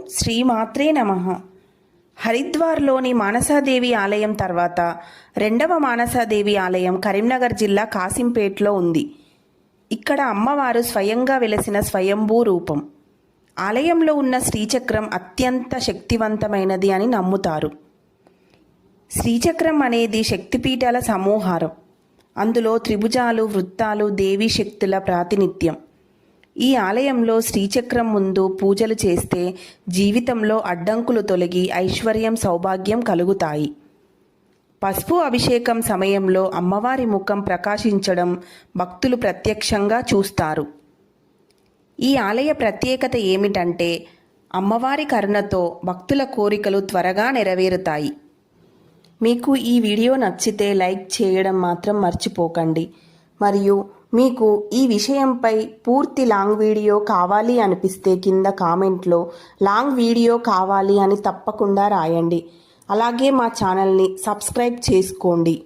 శ్రీమాత్రే నమః. హరిద్వార్లోని మానసాదేవి ఆలయం తర్వాత రెండవ మానసాదేవి ఆలయం కరీంనగర్ జిల్లా కాసింపేట్లో ఉంది. ఇక్కడ అమ్మవారు స్వయంగా వెలసిన స్వయంభూ రూపం. ఆలయంలో ఉన్న శ్రీచక్రం అత్యంత శక్తివంతమైనది అని నమ్ముతారు. శ్రీచక్రం అనేది శక్తిపీఠాల సమూహారం. అందులో త్రిభుజాలు, వృత్తాలు దేవీ శక్తుల ప్రాతినిధ్యం. ఈ ఆలయంలో శ్రీచక్రం ముందు పూజలు చేస్తే జీవితంలో అడ్డంకులు తొలగి ఐశ్వర్యం, సౌభాగ్యం కలుగుతాయి. పసుపు అభిషేకం సమయంలో అమ్మవారి ముఖం ప్రకాశించడం భక్తులు ప్రత్యక్షంగా చూస్తారు. ఈ ఆలయ ప్రత్యేకత ఏమిటంటే అమ్మవారి కరుణతో భక్తుల కోరికలు త్వరగా నెరవేరుతాయి. మీకు ఈ వీడియో నచ్చితే లైక్ చేయడం మాత్రం మర్చిపోకండి. మరియు మీకు ఈ విషయంపై పూర్తి లాంగ్ వీడియో కావాలి అనిపిస్తే కింద కామెంట్లో లాంగ్ వీడియో కావాలి అని తప్పకుండా రాయండి. అలాగే మా ఛానల్ని సబ్స్క్రైబ్ చేసుకోండి.